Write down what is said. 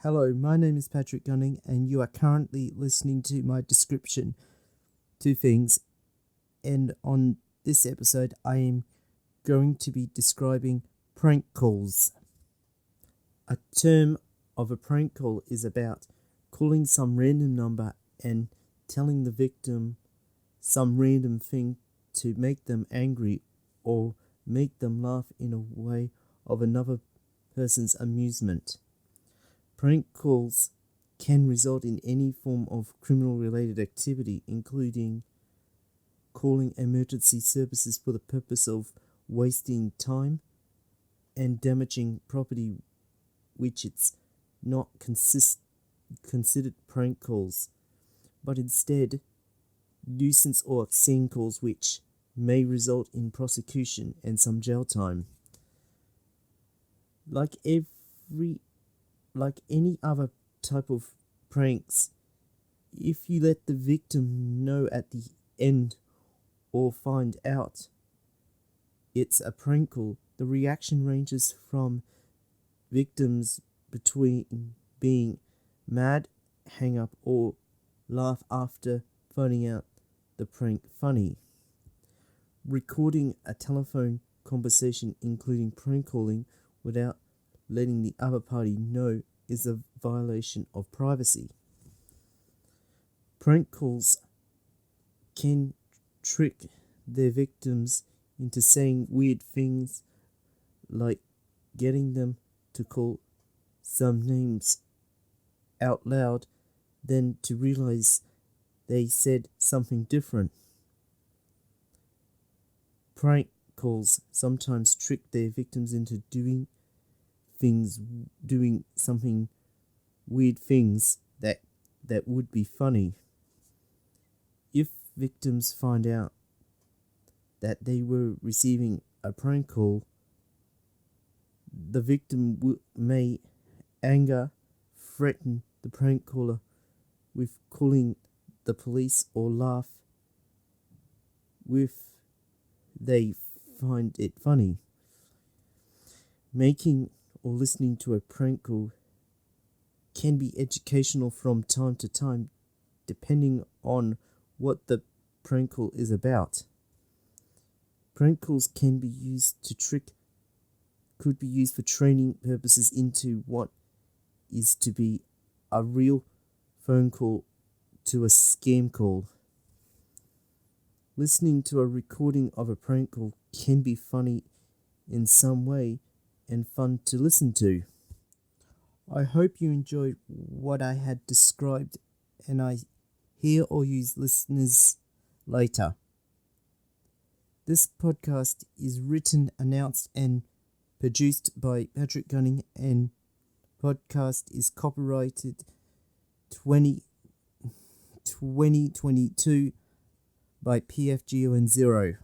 Hello, my name is Patrick Gunning, and you are currently listening to my description to things. And on this episode, I am going to be describing prank calls. A term of a prank call is about calling some random number and telling the victim some random thing to make them angry or make them laugh in a way of another person's amusement. Prank calls can result in any form of criminal-related activity, including calling emergency services for the purpose of wasting time and damaging property, which it's not considered prank calls, but instead nuisance or obscene calls, which may result in prosecution and some jail time. Like any other type of pranks, if you let the victim know at the end or find out it's a prank call, the reaction ranges from victims between being mad, hang up, or laugh after finding out the prank funny. Recording a telephone conversation, including prank calling, without letting the other party know is a violation of privacy. Prank calls can trick their victims into saying weird things, like getting them to call some names out loud, then to realize they said something different. Prank calls sometimes trick their victims into doing something weird things that would be funny. If victims find out that they were receiving a prank call, the victim may anger, threaten the prank caller with calling the police, or laugh if they find it funny. Making or listening to a prank call can be educational from time to time, depending on what the prank call is about. Prank calls could be used for training purposes into what is to be a real phone call to a scam call. Listening to a recording of a prank call can be funny in some way and fun to listen to. I hope you enjoyed what I had described, and I hear all you listeners later. This podcast is written, announced, and produced by Patrick Gunning, and podcast is copyrighted 2022 by PF002.